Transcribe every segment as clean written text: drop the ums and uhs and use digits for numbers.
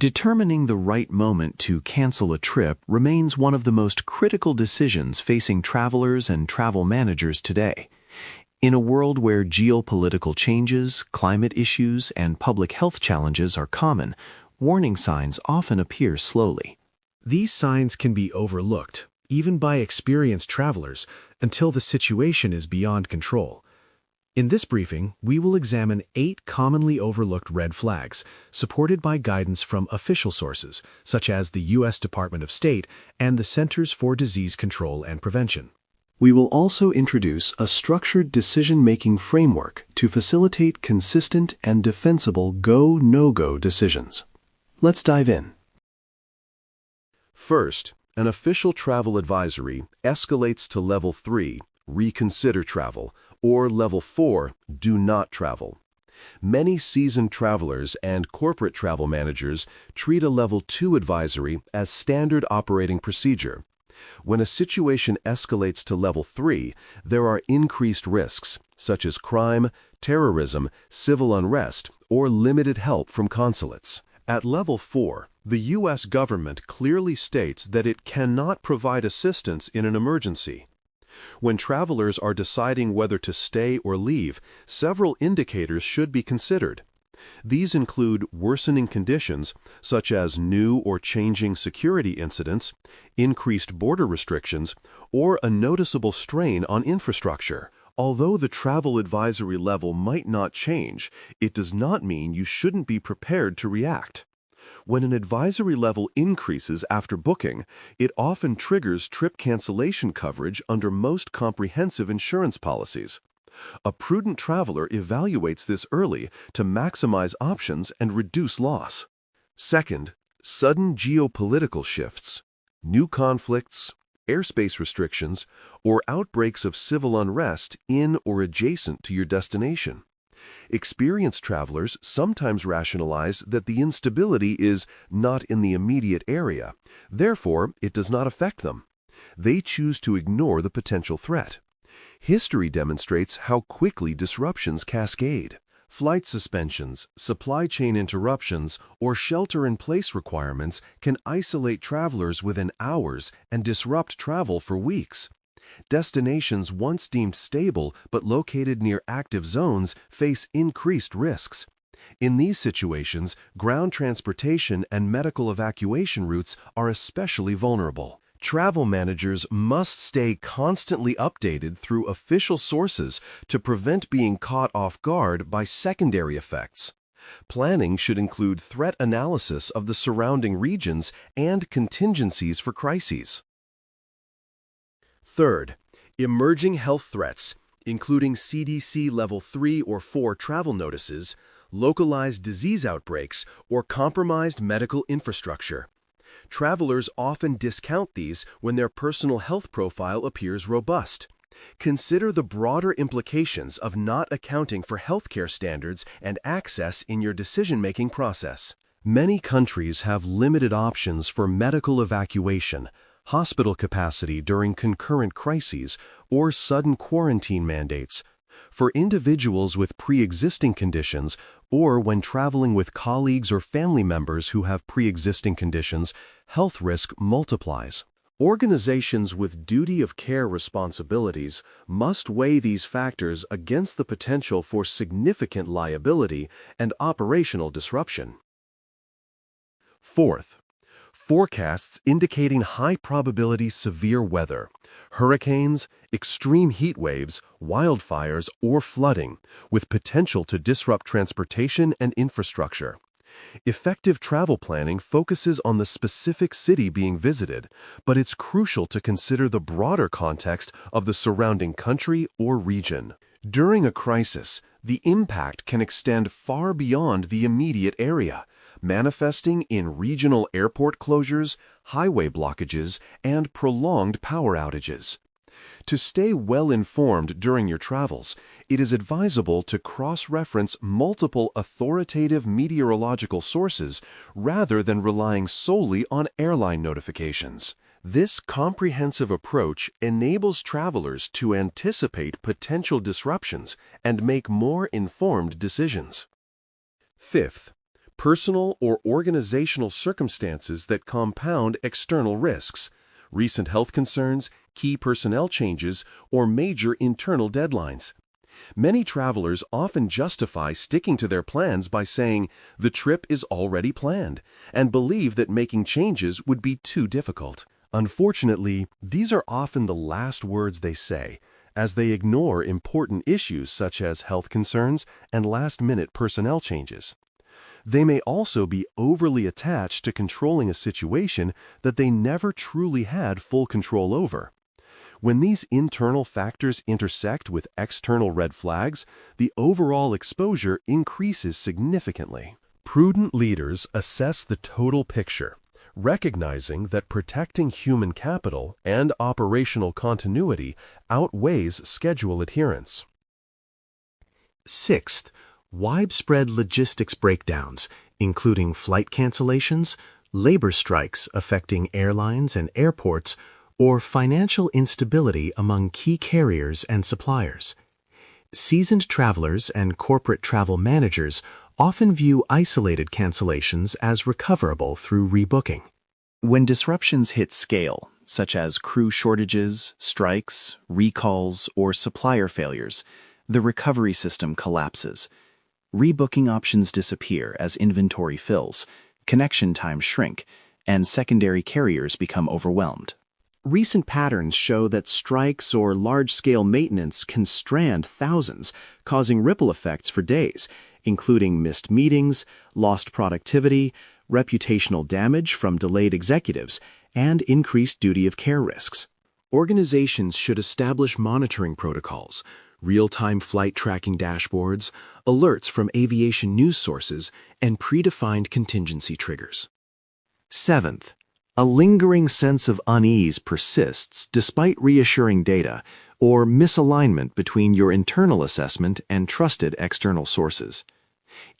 Determining the right moment to cancel a trip remains one of the most critical decisions facing travelers and travel managers today. In a world where geopolitical changes, climate issues, and public health challenges are common, warning signs often appear slowly. These signs can be overlooked, even by experienced travelers, until the situation is beyond control. In this briefing, we will examine 8 commonly overlooked red flags, supported by guidance from official sources, such as the U.S. Department of State and the Centers for Disease Control and Prevention. We will also introduce a structured decision-making framework to facilitate consistent and defensible go-no-go decisions. Let's dive in. First, an official travel advisory escalates to Level 3, reconsider travel, or Level 4, do not travel. Many seasoned travelers and corporate travel managers treat a Level 2 advisory as standard operating procedure. When a situation escalates to Level 3, there are increased risks, such as crime, terrorism, civil unrest, or limited help from consulates. At Level 4, the U.S. government clearly states that it cannot provide assistance in an emergency. When travelers are deciding whether to stay or leave, several indicators should be considered. These include worsening conditions, such as new or changing security incidents, increased border restrictions, or a noticeable strain on infrastructure. Although the travel advisory level might not change, it does not mean you shouldn't be prepared to react. When an advisory level increases after booking, it often triggers trip cancellation coverage under most comprehensive insurance policies. A prudent traveler evaluates this early to maximize options and reduce loss. Second, sudden geopolitical shifts, new conflicts, airspace restrictions, or outbreaks of civil unrest in or adjacent to your destination. Experienced travelers sometimes rationalize that the instability is not in the immediate area, therefore it does not affect them. They choose to ignore the potential threat. History demonstrates how quickly disruptions cascade. Flight suspensions, supply chain interruptions, or shelter-in-place requirements can isolate travelers within hours and disrupt travel for weeks. Destinations once deemed stable but located near active zones face increased risks. In these situations, ground transportation and medical evacuation routes are especially vulnerable. Travel managers must stay constantly updated through official sources to prevent being caught off guard by secondary effects. Planning should include threat analysis of the surrounding regions and contingencies for crises. Third, emerging health threats, including CDC Level 3 or 4 travel notices, localized disease outbreaks, or compromised medical infrastructure. Travelers often discount these when their personal health profile appears robust. Consider the broader implications of not accounting for healthcare standards and access in your decision-making process. Many countries have limited options for medical evacuation, hospital capacity during concurrent crises, or sudden quarantine mandates. For individuals with pre-existing conditions, or when traveling with colleagues or family members who have pre-existing conditions, health risk multiplies. Organizations with duty of care responsibilities must weigh these factors against the potential for significant liability and operational disruption. Fourth, forecasts indicating high-probability severe weather, hurricanes, extreme heat waves, wildfires, or flooding, with potential to disrupt transportation and infrastructure. Effective travel planning focuses on the specific city being visited, but it's crucial to consider the broader context of the surrounding country or region. During a crisis, the impact can extend far beyond the immediate area, manifesting in regional airport closures, highway blockages, and prolonged power outages. To stay well-informed during your travels, it is advisable to cross-reference multiple authoritative meteorological sources rather than relying solely on airline notifications. This comprehensive approach enables travelers to anticipate potential disruptions and make more informed decisions. Fifth, Personal or organizational circumstances that compound external risks, recent health concerns, key personnel changes, or major internal deadlines. Many travelers often justify sticking to their plans by saying the trip is already planned and believe that making changes would be too difficult. Unfortunately, these are often the last words they say, as they ignore important issues such as health concerns and last-minute personnel changes. They may also be overly attached to controlling a situation that they never truly had full control over. When these internal factors intersect with external red flags, the overall exposure increases significantly. Prudent leaders assess the total picture, recognizing that protecting human capital and operational continuity outweighs schedule adherence. Sixth, widespread logistics breakdowns, including flight cancellations, labor strikes affecting airlines and airports, or financial instability among key carriers and suppliers. Seasoned travelers and corporate travel managers often view isolated cancellations as recoverable through rebooking. When disruptions hit scale, such as crew shortages, strikes, recalls, or supplier failures, the recovery system collapses. Rebooking options disappear as inventory fills, connection times shrink, and secondary carriers become overwhelmed. Recent patterns show that strikes or large-scale maintenance can strand thousands, causing ripple effects for days, including missed meetings, lost productivity, reputational damage from delayed executives, and increased duty of care risks. Organizations should establish monitoring protocols, real-time flight tracking dashboards, alerts from aviation news sources, and predefined contingency triggers. Seventh, a lingering sense of unease persists despite reassuring data or misalignment between your internal assessment and trusted external sources.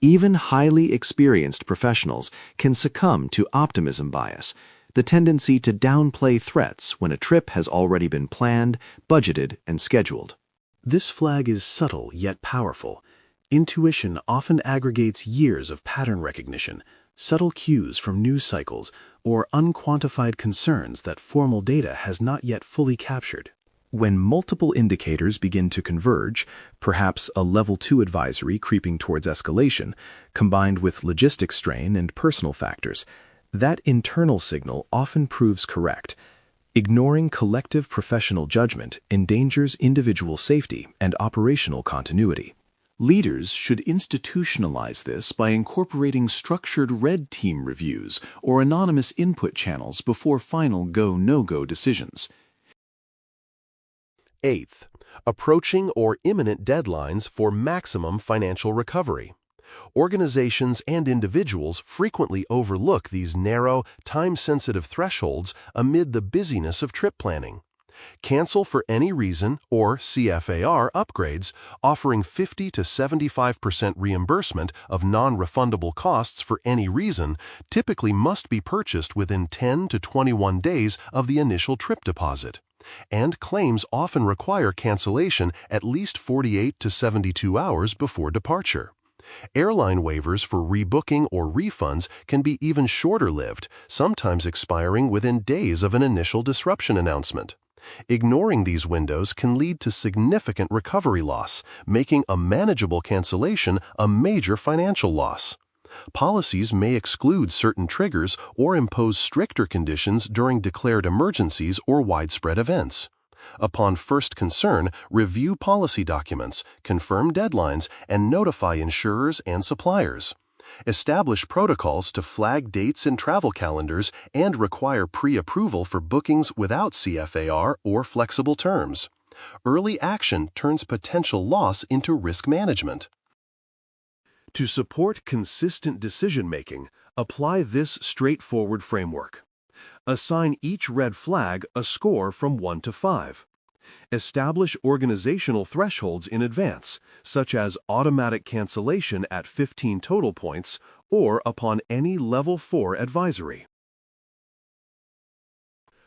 Even highly experienced professionals can succumb to optimism bias, the tendency to downplay threats when a trip has already been planned, budgeted, and scheduled. This flag is subtle yet powerful. Intuition often aggregates years of pattern recognition, subtle cues from news cycles, or unquantified concerns that formal data has not yet fully captured. When multiple indicators begin to converge, perhaps a level 2 advisory creeping towards escalation, combined with logistics strain and personal factors, that internal signal often proves correct. Ignoring collective professional judgment endangers individual safety and operational continuity. Leaders should institutionalize this by incorporating structured red team reviews or anonymous input channels before final go-no-go decisions. Eighth, approaching or imminent deadlines for maximum financial recovery. Organizations and individuals frequently overlook these narrow, time-sensitive thresholds amid the busyness of trip planning. Cancel for any reason or CFAR upgrades, offering 50 to 75% reimbursement of non-refundable costs for any reason, typically must be purchased within 10 to 21 days of the initial trip deposit. And claims often require cancellation at least 48 to 72 hours before departure. Airline waivers for rebooking or refunds can be even shorter-lived, sometimes expiring within days of an initial disruption announcement. Ignoring these windows can lead to significant recovery loss, making a manageable cancellation a major financial loss. Policies may exclude certain triggers or impose stricter conditions during declared emergencies or widespread events. Upon first concern, review policy documents, confirm deadlines, and notify insurers and suppliers. Establish protocols to flag dates in travel calendars and require pre-approval for bookings without CFAR or flexible terms. Early action turns potential loss into risk management. To support consistent decision-making, apply this straightforward framework. Assign each red flag a score from 1 to 5. Establish organizational thresholds in advance, such as automatic cancellation at 15 total points or upon any Level 4 advisory.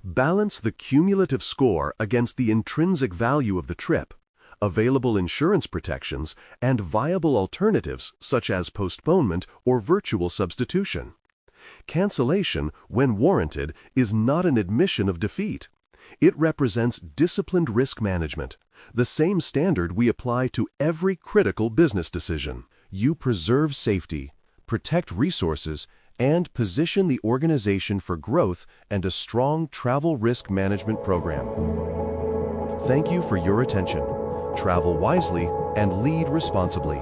Balance the cumulative score against the intrinsic value of the trip. available insurance protections, and viable alternatives such as postponement or virtual substitution. Cancellation, when warranted, is not an admission of defeat. It represents disciplined risk management, the same standard we apply to every critical business decision. You preserve safety, protect resources, and position the organization for growth and a strong travel risk management program. Thank you for your attention. Travel wisely and lead responsibly.